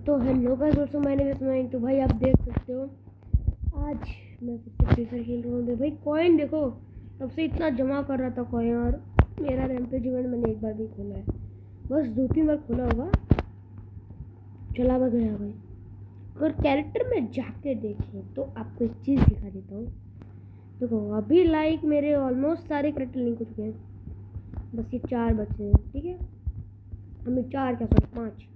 तो hello guys, दोस्तों मैंने भी सुनाई। तो भाई आप देख सकते हो आज मैं फिर से फ्री फायर खेल रहा हूँ। भाई कॉइन देखो, तब से इतना जमा कर रहा था कॉइन, और मेरा रैम्पेज इवेंट मैंने एक बार भी खोला है, बस 2-3 बार खोला होगा, चला भी गया भाई। अगर कैरेक्टर में जाके देखें तो आपको एक चीज़ दिखा देता हूँ। देखो अभी लाइक मेरे ऑलमोस्ट सारे कैरेक्टर लिंक हो चुके हैं, बस ये 4 बचे हैं। ठीक है, हमें 4 क्या सॉरी 5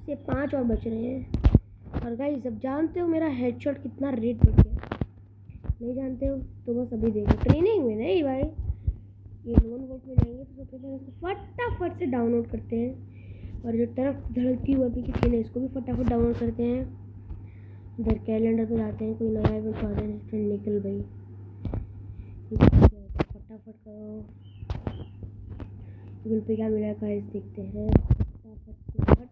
से 5 और बच रहे हैं। और गाइस अब जानते हो मेरा हेडशॉट कितना रेट बढ़ गया? नहीं जानते हो तो बस अभी देखो, ट्रेनिंग में नहीं भाई, ये लोन वोट में जाएंगे तो सबसे पहले इसको फटाफट से डाउनलोड करते हैं, और जो तरफ धड़कती हुआ भी किसी ने इसको भी फटाफट डाउनलोड करते हैं। इधर कैलेंडर पे जाते हैं, कोई नया इवेंट आ रहा है, फिर निकल भाई फटाफट करो। गूगल पे क्या मिला गाइस देखते हैं फटाफट से। हट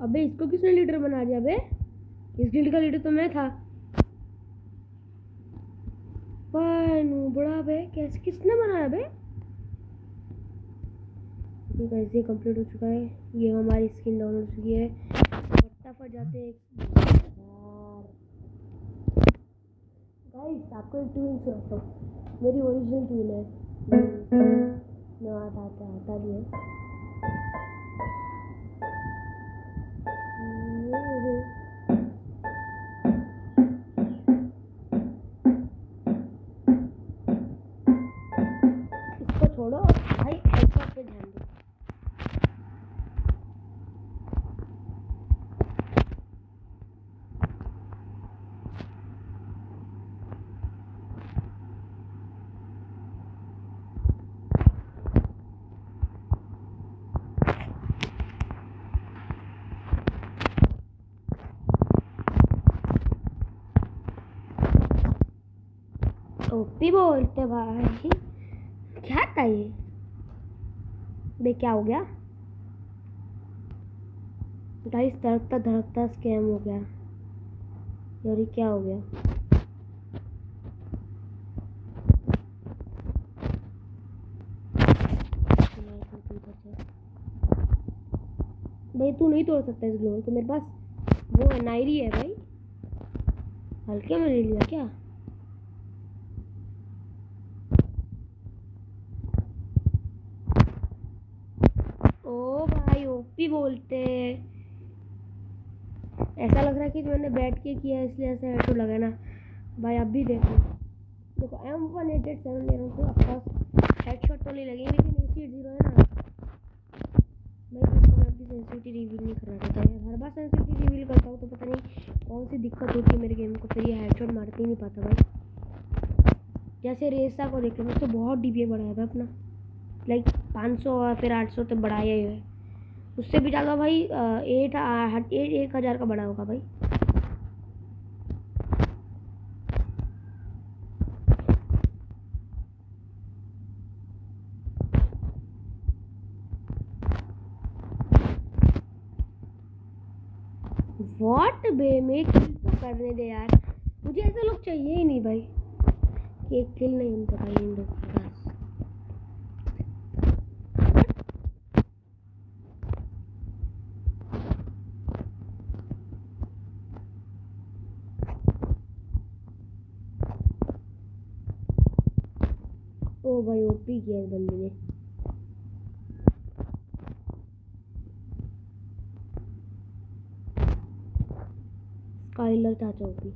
अबे इसको किसने लीडर बना दिया? अबे इस गिल्ड का लीडर तो मैं था। बड़ा बे कैसे किसने बनाया बे? कैसे कंप्लीट हो चुका है, ये हमारी स्किन डाउनलोड हो चुकी है। फटाफट जाते हैं गाइस, आपको एक ट्यून सुनाता हूँ, मेरी ओरिजिनल ट्यून है। ना आता भी है। इसको छोड़ो और भाई हेडशॉट पे ध्यान दो। ओपी बोलते भाई, क्या था ये बे? क्या हो गया गाइस? धड़कता स्कैम हो गया यार, ये क्या हो गया? भाई तू नहीं तोड़ सकता इस ग्लोबल को, मेरे पास वो है, नायरी है भाई, हल्के में ले लिया क्या? ओ भाई ओपी बोलते, ऐसा लग रहा है कि मैंने बैठ के किया इसलिए ऐसा हेडशॉट लगा ना भाई। अब भी देखो M1887 ले रहा हूँ तो ऑफकोर्स हेडशॉट तो नहीं लगेंगे, लेकिन AC0 है ना भाई, इसको मैं भी सेंसिटिविटी रिवील नहीं करना चाहता यार। हर बार सेंसिटिविटी रिवील करता हूँ तो पता नहीं कौन सी दिक्कत होती है मेरे गेम को, फिर ये हेडशॉट मारते ही नहीं पाता भाई। जैसे रेसा को देख लो, उसको बहुत DPI बढ़ाया था अपना, लाइक 500 और फिर 800 तक बढ़ाया ही है, उससे भी ज़्यादा भाई 1000 का बढ़ा होगा भाई। वॉट बे, मैं किल तो करने दे यार, मुझे ऐसे लोग चाहिए ही नहीं भाई कि एक किल नहीं मिलता भाई इन लोगों के पास। ओ भाई ओपी किया इस बंदे ने। स्काइलर चाचा OP.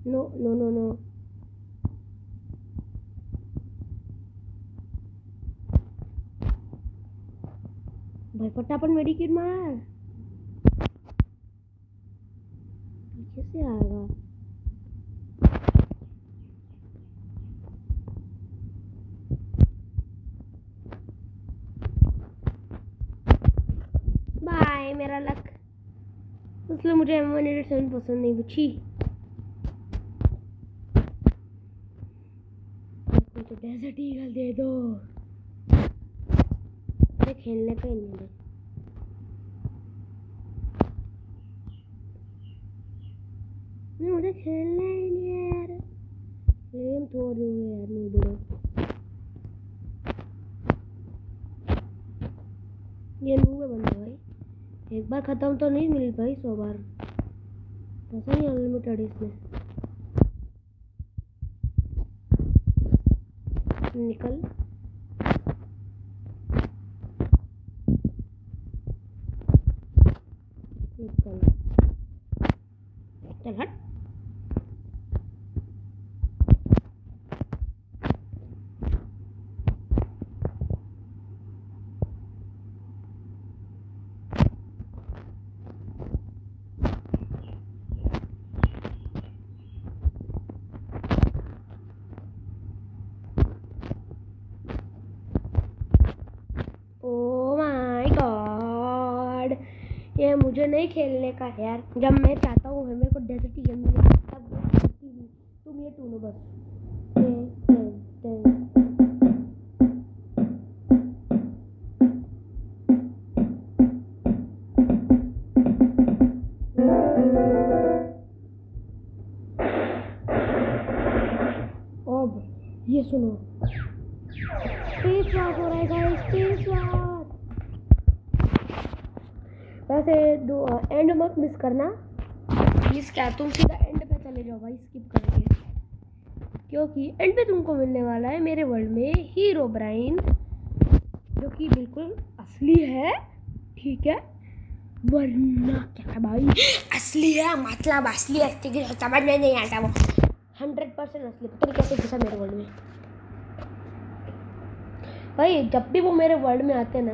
No no no no, भाई फटाफट मेडिकेट मार, पीछे से आएगा। बाय मेरा लक, इसलिए मुझे M187 पसंद नहीं बची। तो डेजर्ट ईगल दे दो, खेलने का ही नहीं। मुझे खेलना ही नहीं है यार। फ्लेम छोड़ दोगे यार, नहीं बोलो। ये मुंह में बंद है भाई, एक बार खत्म तो नहीं मिली भाई, 100 बार ऐसा नहीं अनलिमिटेड इसमें। निकल निकल, चल हट। ओ माय गॉड, ये मुझे नहीं खेलने का है यार। जब मैं चाहता हूँ मेरे को डेजर्ट ही गेम मिले तब मैं खेलती हूँ। तुम ये टूनो बस। अब ये सुनो, स्पेस वॉर हो रहा है गाइस, स्पेस वॉर। वैसे एंड मत मिस करना प्लीज, क्या तुम सीधा एंड पे चले जाओ भाई स्किप करके, क्योंकि एंड पे तुमको मिलने वाला है मेरे वर्ल्ड में हीरो ब्राइन, जो कि बिल्कुल असली है, ठीक है? वरना क्या है भाई, असली है मतलब असली है, समझ में नहीं आता वो 100% असली। पता नहीं कैसे घुसा मेरे वर्ल्ड में भाई। जब भी वो मेरे वर्ल्ड में आते हैं ना,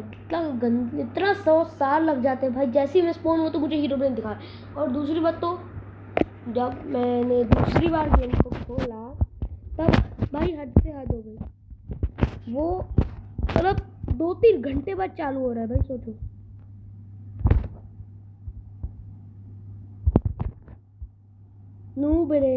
इतना 100 साल लग जाते हैं भाई। जैसे ही मैं स्पॉन हुआ तो मुझे हीरो ब्रेन दिखा। और दूसरी बात तो जब मैंने दूसरी बार गेम को खोला तब भाई हद से हद हो गई। वो मतलब 2-3 घंटे बाद चालू हो रहा है भाई, सोचो। नूब रे,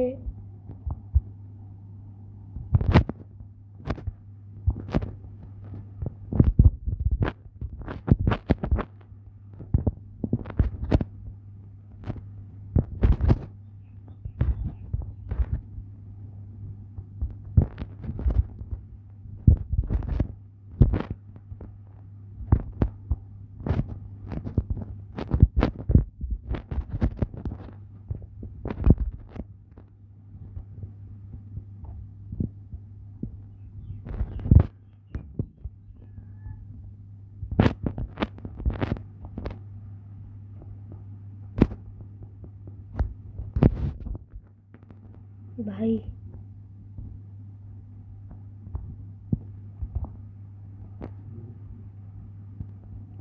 भाई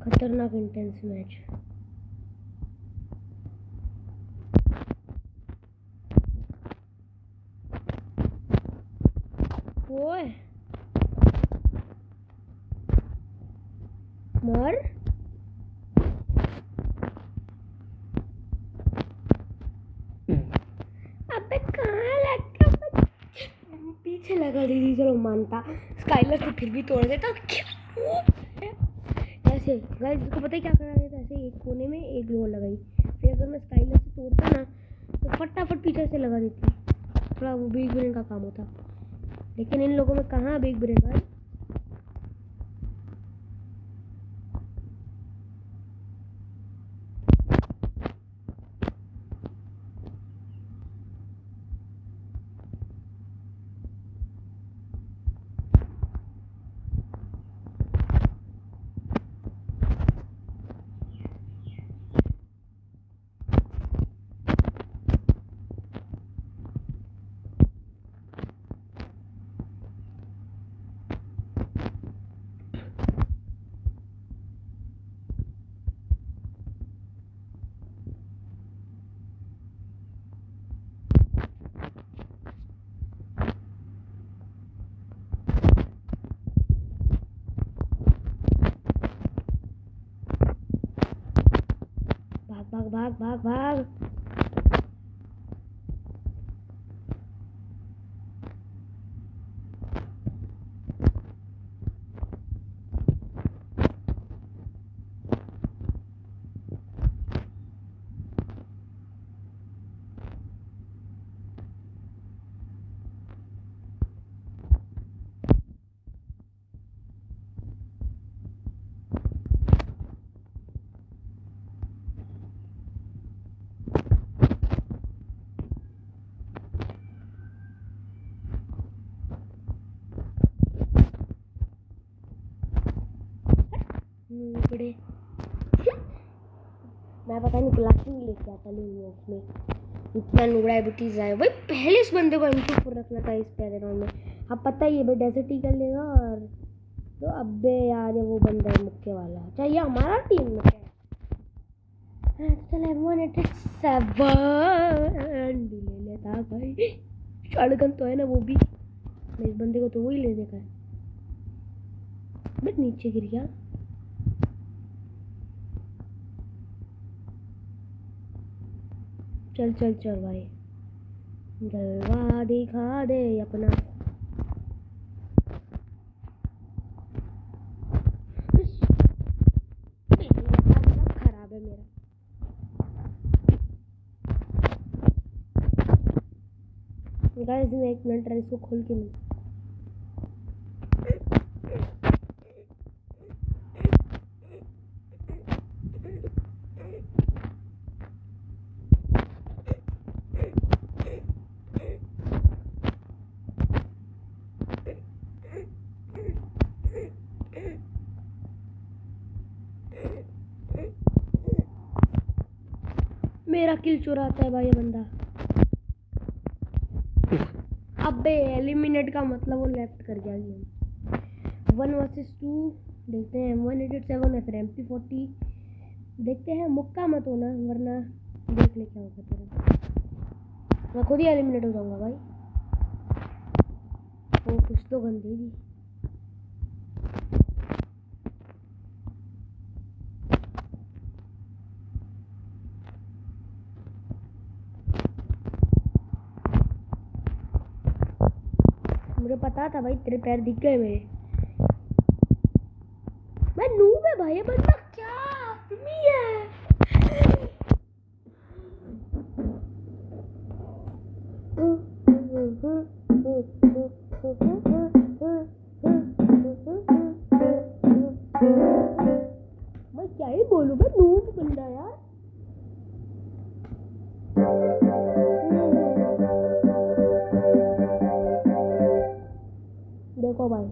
खतरनाक इंटेंस मैच। ओए मर, अबे कहाँ लगा, पीछे लगा दीदी, चलो मानता। स्काइलर तो फिर भी तोड़ देता, क्यों ऐसे गाइस? इसको पता है क्या करना था? ऐसे एक कोने में एक ग्लो लगाई, फिर अगर मैं स्काइलर से तोड़ता ना तो फटाफट पीछे से लगा देती, थोड़ा वो बिग ब्रेन का काम होता। लेकिन इन लोगों में कहाँ बिग ब्रेन भाई। भाग भाग भाग भाग। बड़े मैं पता नहीं क्लासिंग लेके आता लेकिन उसमें इतना नुगड़ाइबिटीज आए भाई। पहले इस बंदे को M2 पर रखना था इस पहले राउंड में। अब पता ही है भाई डेजर्ट कर लेगा और तो अबे यार ये वो बंदा है मुक्के वाला। चाहिए हमारा टीम में क्या चल M187 भी ले लेता भाई। शॉटगन तो है ना वो भी। मैं इस बंदे को तो वही ले देखा है। बट नीचे गिर गया। चल चल चल भाई जलवा दिखा दे अपना। खराब है मेरा। गाइस मैं 1 मिनट इसको खोल के नहीं। मेरा किल चुराता है भाई ये बंदा। अबे एलिमिनेट का मतलब वो लेफ्ट कर गया गेम। 1 वर्सेस 2 देखते हैं। M187 या फिर MP40 देखते हैं। मुक्का मत होना वरना देख ले क्या होगा तेरा। मैं खुद ही एलिमिनेट हो जाऊंगा भाई। वो कुछ तो गंदी थी। मुझे पता था भाई तेरे पैर दिख गए मेरे। मैं नूब है भाई ये बंदा क्या आदमी है। मैं क्या ही बोलूं मैं नूब बंदा यार। देखो भाई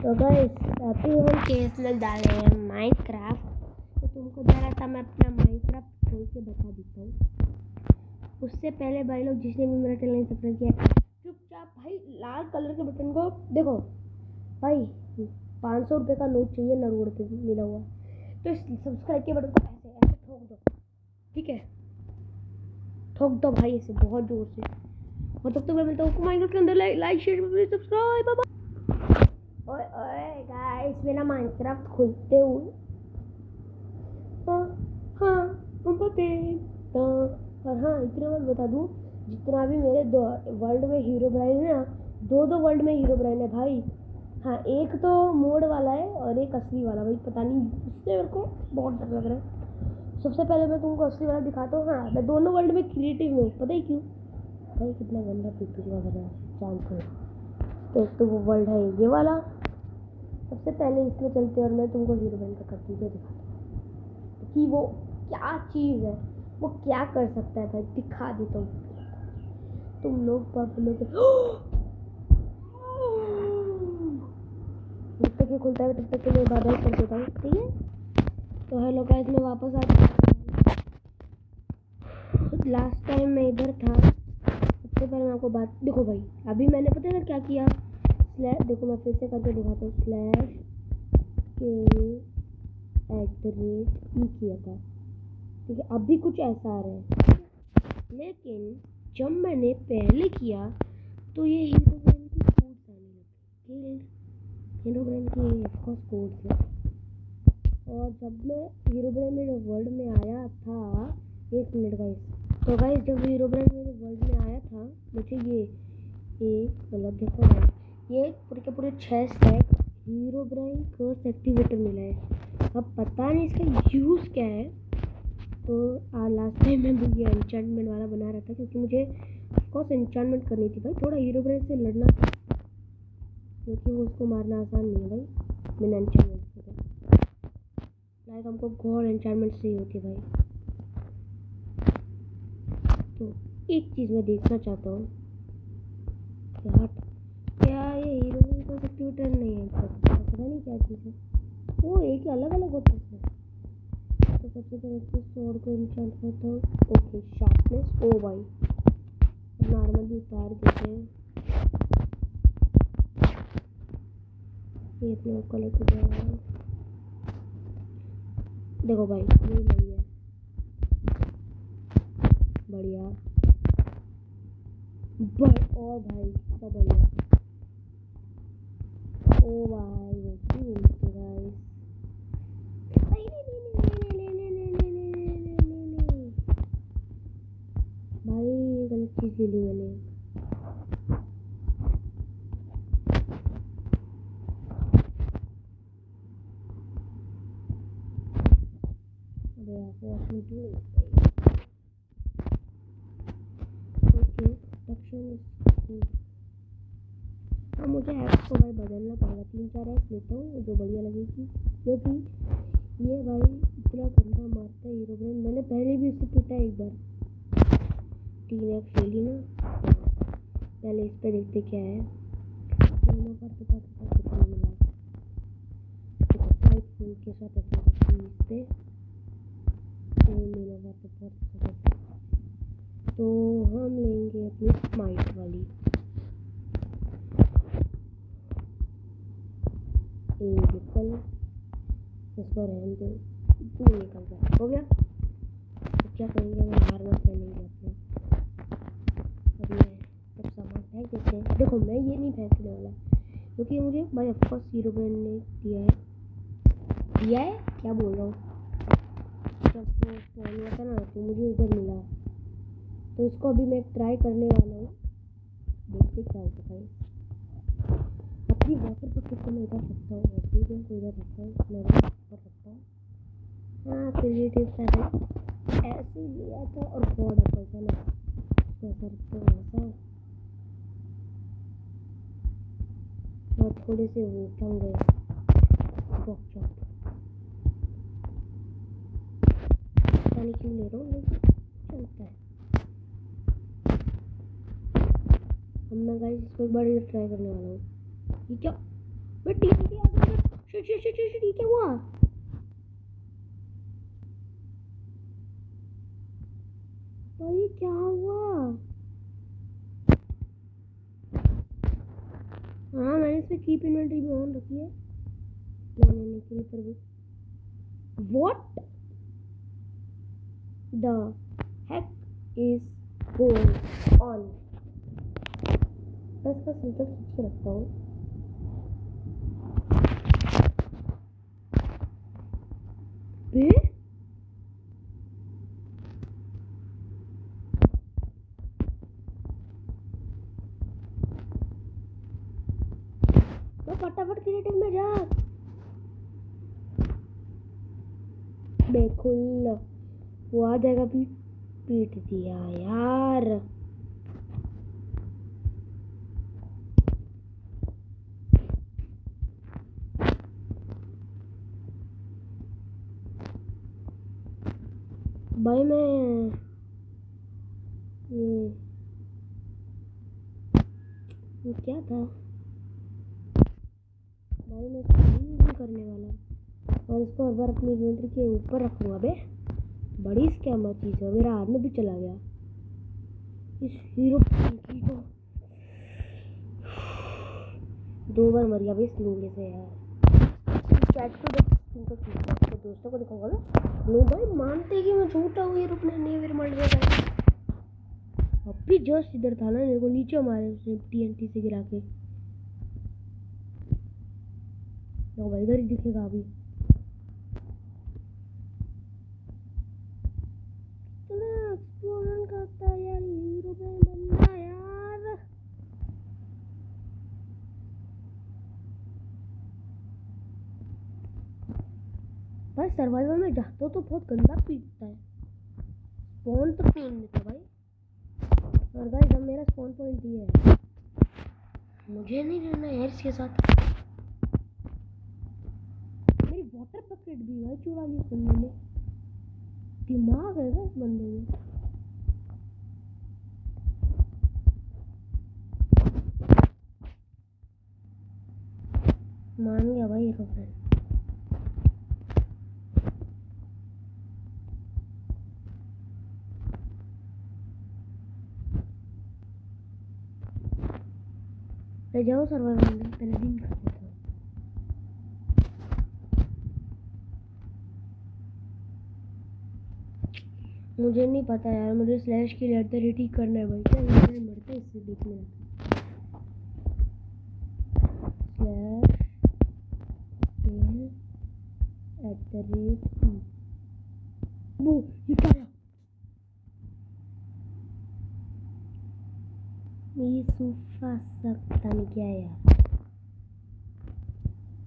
तो गाइस अभी हम केस में डाले हैं माइनक्राफ्ट। तो तुमको जरा सा मैं अपना माइनक्राफ्ट खोल के बता देता हूँ। उससे पहले भाई लोग जिसने भी मेरा चैनल सब्सक्राइब किया चुपचाप भाई लाल कलर के बटन को देखो भाई 500 रुपये का नोट चाहिए नरोड़ पे मिला हुआ। तो इस सब्सक्राइब के बटन को ऐसे ऐसे ठोक दो। ठीक है ठोक दो भाई ऐसे बहुत जोर से। और तब तक मैं मिलता हूँ माइनक्राफ्ट के अंदर। लाइक शेयर सब्सक्राइब बाबा। ओए ओए गाइस मेरा माइनक्राफ्ट खुलते हुए हाँ तो और हाँ इतना बात बता दूँ जितना भी मेरे वर्ल्ड में हीरो ब्राइन है ना दो वर्ल्ड में हीरो ब्राइन है भाई। हाँ एक तो मोड वाला है और एक असली वाला भाई पता नहीं उससे मेरे को बहुत डर लग रहा है। सबसे पहले मैं तुमको असली वाला दिखाता हूँ। हाँ मैं दोनों वर्ल्ड में क्रिएटिव में हूँ पता ही क्यों भाई कितना गंदा पिक्चर लग रहा है चांस है। तो वो वर्ल्ड है ये वाला। सबसे पहले इसमें चलते और मैं तुमको हीरो ब्राइन का करती हूँ दिखाता हूँ कि वो क्या चीज़ है वो क्या कर सकता है भाई दिखा देता हूँ तुम लोग जब तक ये खुलता है तब तक के लिए बार कर देता हूँ ठीक है। तो हेलो गाइस मैं वापस आ गया। लास्ट टाइम मैं इधर था। सबसे पहले मैं आपको बात देखो भाई अभी मैंने पता है क्या किया स्लैश देखो मैं फिर से करके दिखाता हूँ स्लैश के @ ई किया था ठीक है। अभी कुछ ऐसा आ रहा है लेकिन जब मैंने पहले किया तो ये हीरो ब्राइन की कोड्स आने लगे। हीरो ब्राइन की ऑफकोर्स कोड्स है। और जब मैं हीरो ब्राइन मेरे वर्ल्ड में आया था 1 मिनट गाइस। तो गाइस जब हीरो ब्राइन मेरे वर्ल्ड में आया था मुझे ये मतलब देखो भाई ये पूरे के पूरे 6 स्टैक हीरो ब्राइन कर्स एक्टिवेटर मिला है। अब पता नहीं इसका यूज़ क्या है। तो लास्ट टाइम मैं ये एन्चेंटमेंट वाला बना रहा था क्योंकि मुझे ऑफकोर्स एन्चेंटमेंट करनी थी भाई। थोड़ा हीरो ब्राइन से लड़ना था क्योंकि वो उसको मारना आसान नहीं है भाई बिना एन्चेंटमेंट के। लाइक हमको गॉड एन्चेंटमेंट से ही होती है भाई। तो एक चीज़ मैं देखना चाहता हूँ हट। क्या ये हीरोइन का एक्टिवेटर नहीं है, पता नहीं क्या चीज़ है वो, एक ही अलग अलग होता है इसमें। तो सबसे पहले इसको स्वॉर्ड को इंचांट करता हूँ। ओके शार्पनेस, ओ भाई नॉर्मली उतार देते हैं। ये अपने कलर को जाएगा। देखो भाई ये बढ़िया बढ़िया और भाई सब बढ़िया। ओ भाई वो क्यों गाइस, भाई गलत चीज ले ली मैंने। अबे यार ओके सेक्शन। हाँ मुझे ऐप्स को भाई बदलना पड़ेगा, 3-4 ऐप्स लेता हूँ जो बढ़िया लगेगी, क्योंकि ये भाई इतना गंदा मारता है हीरोब्रेन। मैंने पहले भी इससे पीटा एक बार, 3 ऐप्स ले ली ना। पहले इस पे देखते क्या है। मिला फाइट फूल के साथ इस पे तो हम लेंगे अपनी स्माइट वाली। निकल इसको रहने दो, तू निकल गया, हो गया। तो क्या करेंगे, हम हार मत पहनेंगे अपने। अब ये सब सामान फेंक देते हैं। देखो मैं ये नहीं फेंकने वाला, क्योंकि मुझे भाई ऑफकोर्स हीरो ब्रांड ने दिया है क्या बोल रहा हूँ। जब वो फोन हुआ था ना तो मुझे उधर मिला, तो इसको अभी मैं ट्राई करने वाला हूँ, देखते क्या होता है। अपनी वाटर पॉकेट को मैं इधर रखता हूँ, अपनी गेम को इधर रखता हूँ, मैं ऊपर रखता हूँ। हाँ क्रिएटिव पैटर्न ऐसे ही लिया था और बॉर्ड आता था ना, ऐसा रखता हूँ ऐसा। और थोड़े से वो कम गए चॉप चॉप, पता नहीं क्यों ले रहा हूँ लेकिन चलता है। अब मैं गाइस इसको एक बार इधर ट्राई करने वाला हूँ। ये क्या, मैं टीवी आ गया, शिट ये क्या हुआ। तो ये क्या हुआ। हाँ मैंने इस पे कीप इन्वेंटरी भी ऑन रखी है। नहीं क्रीपर भी, what the heck is going on. बस का फिल्टर खींच के रखता हूँ। तो फटाफट क्रिएटिव में जा। बेखुल वो आ जाएगा, पीट दिया यार। भाई मैं ये क्या था भाई, मैं नहीं करने वाला और इसको हर बार अपनी इन्वेंटरी के ऊपर रखूंगा। बे बड़ी स्कैमर चीज़ है, मेरा आदमी भी चला गया इस हीरो की तो 2 बार मर गया भाई इस लूंगे से यार। चैट को देखो, दोस्तों को दिखाऊंगा ना, लो भाई मानते कि मैं झूठा हूँ, हीरो अपने नेवर मर गया। अब भी जस्ट इधर था ना, मेरे को नीचे मारे उसने TNT से गिरा के। तो भाई इधर ही दिखेगा अभी। एक्सप्लोजन करता है यार, हीरो बंदा यार। भाई सर्वाइवल में जाता तो बहुत गंदा पीटता है, स्पॉन तो पीट देता भाई। और गाइस अब मेरा स्पॉन पॉइंट ये है, मुझे नहीं रहना यार इसके साथ। मेरी वाटर बकेट भी भाई चुरा ली इस बंदे ने, दिमाग है इस बंदे में। मान गया भाई एरोप्लेन। ले जाओ सर्वाइवल में, पहले दिन कर देता हूँ। मुझे नहीं पता यार, मुझे स्लैश की लेटर ही ठीक करना है भाई। क्या मरता है इससे देखने में। वो ये क्या है? ये सूफा सकता नहीं क्या है यार।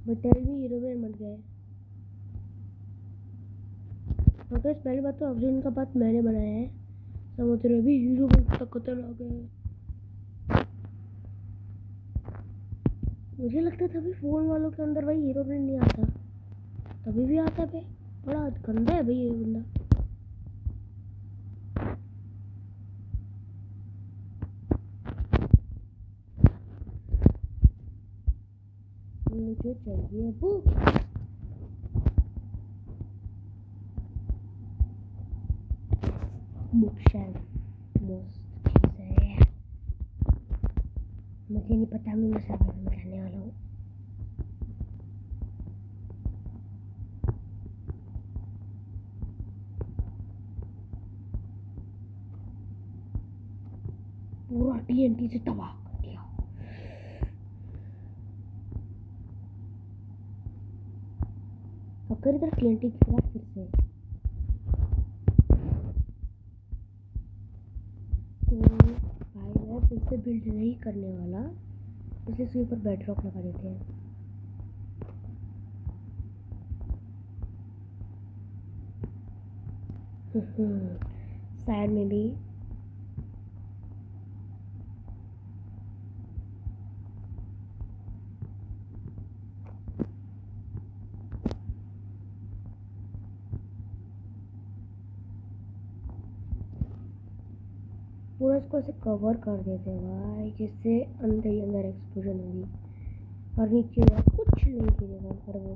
बटर भी हीरो में मर गए। मगर पहली बात तो अर्जुन का बात मैंने बनाया है। समुद्र भी हीरो में तक खतरनाक है। मुझे लगता था भाई फोन वालों के अंदर भाई हीरो ब्रेन नहीं आता, तभी भी आता है। बड़ा गंदा है भाई ये बंदा। मुझे चाहिए बुक। बुक शेल्फ मस्त चीज है। मुझे नहीं पता मैं सर्वाइवल में रहने वाला हूँ। पूरा TNT से तबाह कर दिया। अगर इधर TNT की तरह फिर से तो भाई मैं फिर से बिल्ड नहीं करने वाला, इसे इसके ऊपर बेडरॉक लगा देते हैं। साइड में भी पूरा इसको ऐसे कवर कर देते हैं भाई, जिससे अंदर ही अंदर एक्सप्लोजन होगी और नीचे मेरा कुछ नहीं गिरेगा। पर वो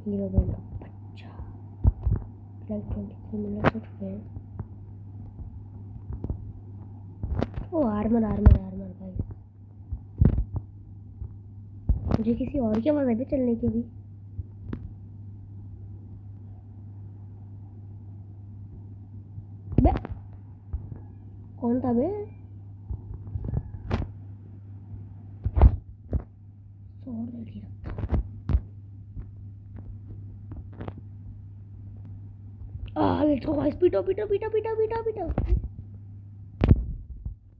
हीरो ब्रेन का बच्चा लाइक 23 मिनट हो चुके हैं। ओ आर्मर आर्मर आर्मर भाई, मुझे किसी और की आवाज़ आई भी चलने की। अभी बे कौन था बे? सौर जल्दी रखता। लेट्स गो गाइस, पीटो पीटो पीटो पीटो पीटो पीटो।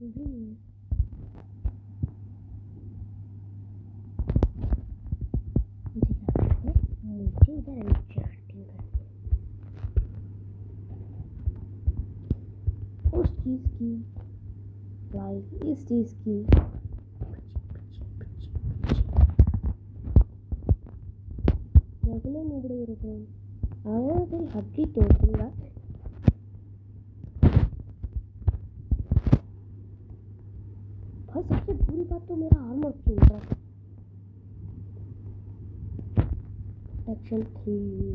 मुझे इधर एन्चेंटिंग करनी उस चीज़ की, लाइक इस चीज़ की। नहीं बड़े एरोप्लेन आया तेरी हड्डी तोड़ दूंगा। भाई सबसे बुरी बात तो मेरा आर्मर छूट रहा। सेक्शन 3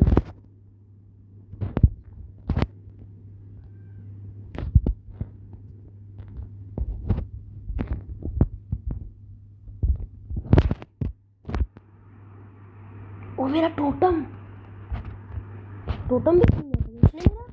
ओ मेरा टोटम टोटम भी छीन लिया था उसने मेरा।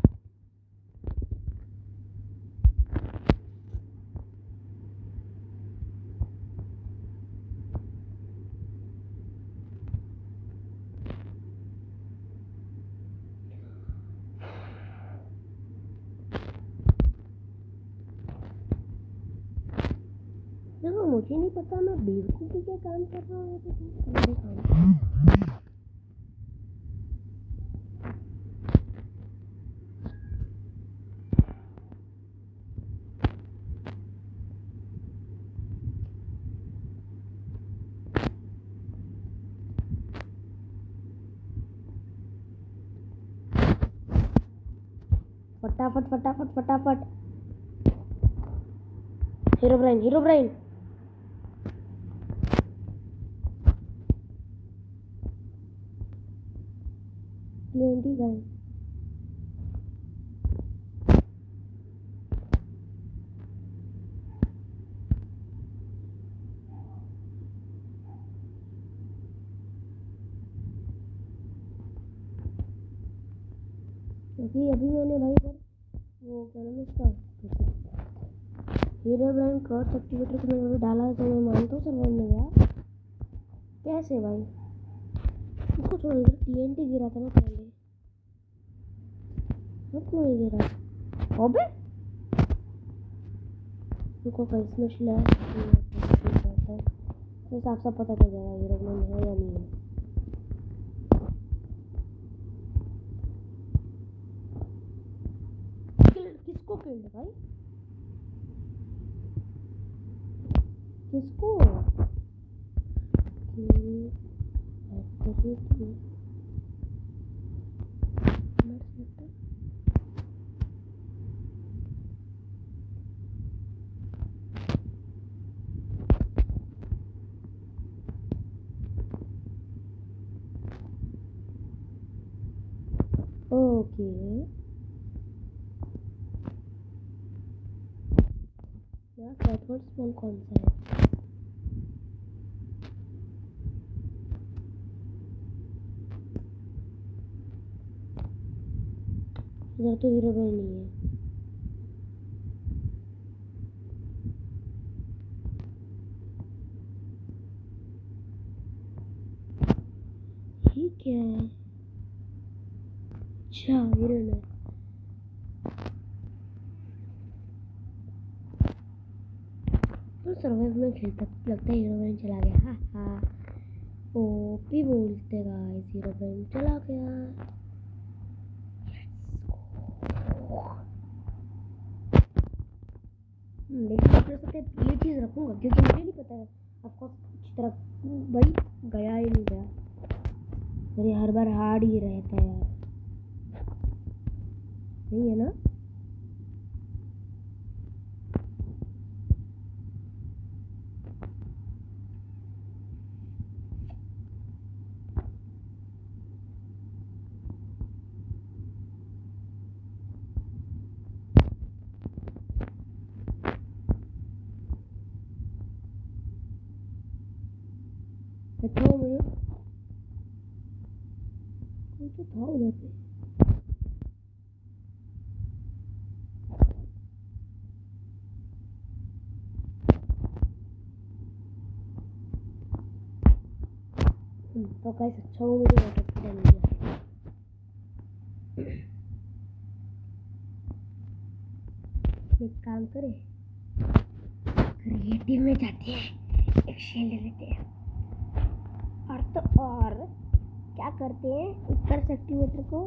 देखो मुझे नहीं पता मैं बेवकूफ़ी के काम कर रहा हूँ तो तुम्हारे काम। फटाफट फटाफट फटाफट। Hero brain hero brain. TNT का है। क्योंकि अभी मैंने भाई पर वो क्या नाम है इसका हीरो ब्रांड कर्स एक्टिवेटर को मैंने डाला है, तो मैं मानता हूँ सर्वाइव में गया। कैसे भाई उसको छोड़ दो, टीएनटी गिरा था ना पहले, अब क्यों नहीं गिरा? अबे रुको इसमें स्लैश फिर साफ साफ पता चल जाएगा हीरो ब्रांड है या नहीं है। किसको किल्ड भाई, किसको? ओके मेरा फॉरवर्ड स्पॉन कौन सा है? इधर तो हीरो ब्रांड नहीं है। ठीक है, अच्छा हीरो ने तो सर्वाइव में खेलता लगता है हीरो ब्रांड चला गया। हाँ हाँ ओपी बोलते गाइस, हीरो ब्रांड चला गया। लेकिन अपने साथ ये चीज़ रखूँगा क्योंकि मुझे नहीं पता है ऑफकोर्स अच्छी तरह भाई गया ही नहीं गया, मेरे हर बार हार्ड ही रहता है यार, नहीं है ना? अच्छा मुझे कोई तो था उधर पे, तो गाइस अच्छा वो मुझे वाटर मिल गया। एक काम करे क्रिएटिव में जाते हैं, एक शील्ड लेते हैं और तो और क्या करते हैं, एक कर्स एक्टिवेटर को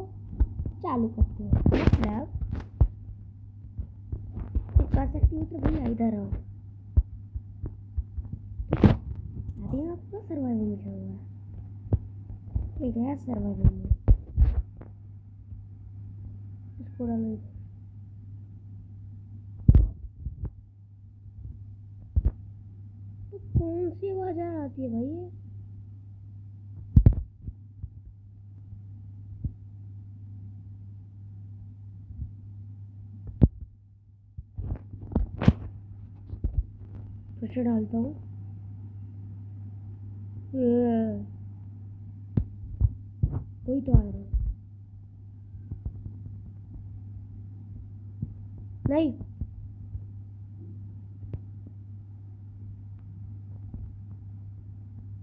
चालू करते हैं, मतलब कर्स एक्टिवेटर भी इधर आओ, अभी मैं आपको सर्वाइवल में जाऊंगा। ये गया सर्वाइवल में, इसको डालो। तो कौन सी आवाज आती है भाई ये? फिर से डालता हूँ, कोई तो आ रहा है, नहीं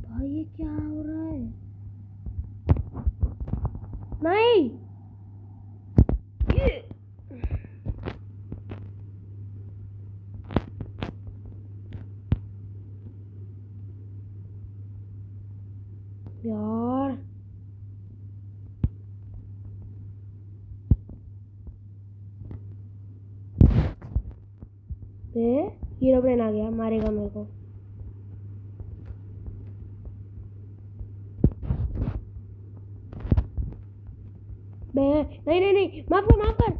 भाई ये क्या हो रहा है? नहीं यार हीरो ब्रेन आ गया, मारेगा मेरे को। नहीं नहीं नहीं, माफ कर माफ कर।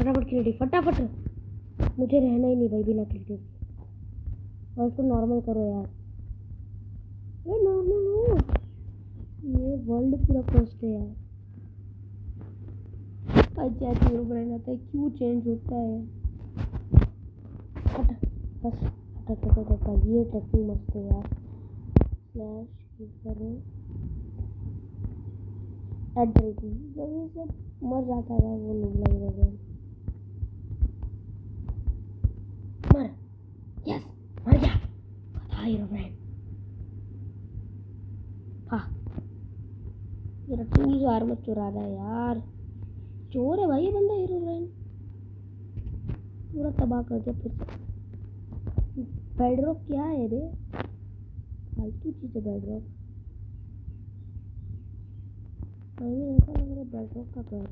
फटाफट क्रिएटिव फटाफट। मुझे रहना ही नहीं भाई बिना क्रिएटिव। और उसको नॉर्मल करो यार। अरे नॉर्मल हो, ये वर्ल्ड पूरा फर्स्ट है यार। अच्छा हीरो ब्रांड आता है क्यों चेंज होता है। हट बस हट हट हट हट। ये टेक्निक मस्त है यार। स्लैश करो एड्रेटी जब ये सब मर जाता था वो नुबला हीरो ब्रांड। मर यस मर गया कथा हीरो ब्रांड। हाँ मेरा टूल्स आर्मर चुरा रहा है यार। चोर है भाई ये बंदा हीरो ब्रांड। पूरा तबाह कर दिया फिर से। बेडरॉक क्या है बे, फालतू चीज है बेडरॉक। हमें ऐसा लग रहा है बेडरॉक का घर।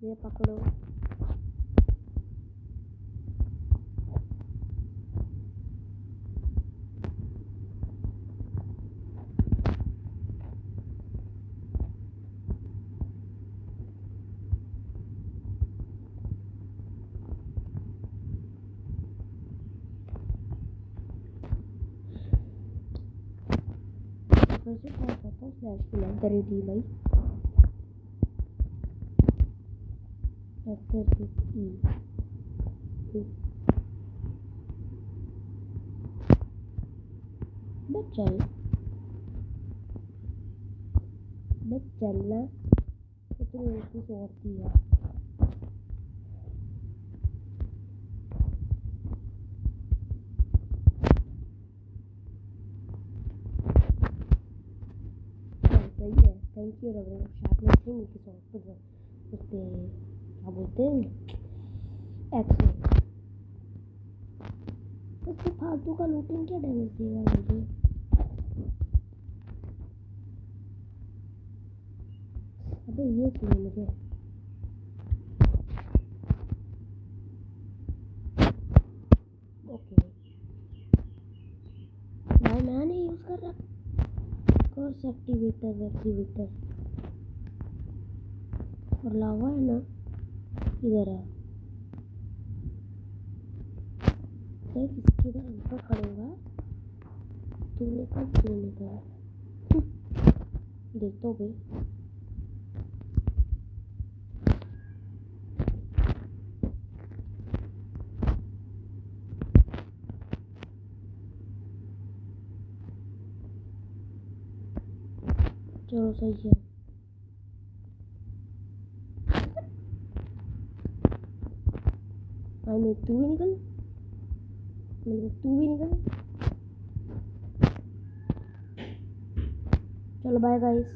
ये पकड़ो। वैसे क्या करता हूँ स्लैश की लग करी थी भाई। चल चलना तो तुम उसकी सोचती है। सही है थैंक यू रवि शार्पनेस थी उनकी सॉफ्ट उस पर क्या बोलते हैं एक्स उसको फालतू का लूटिंग क्या डैमेज देगा मुझे। अबे ये चाहिए मुझे। ओके भाई मैं नहीं यूज कर रहा। कोर्स एक्टिवेटर और लावा है ना इधर है। मैं किसकी तरह खड़ूंगा तू निकल देखता हूँ भाई। चलो सही है। भाई मैं तू भी निकल चलो बाय गाइस।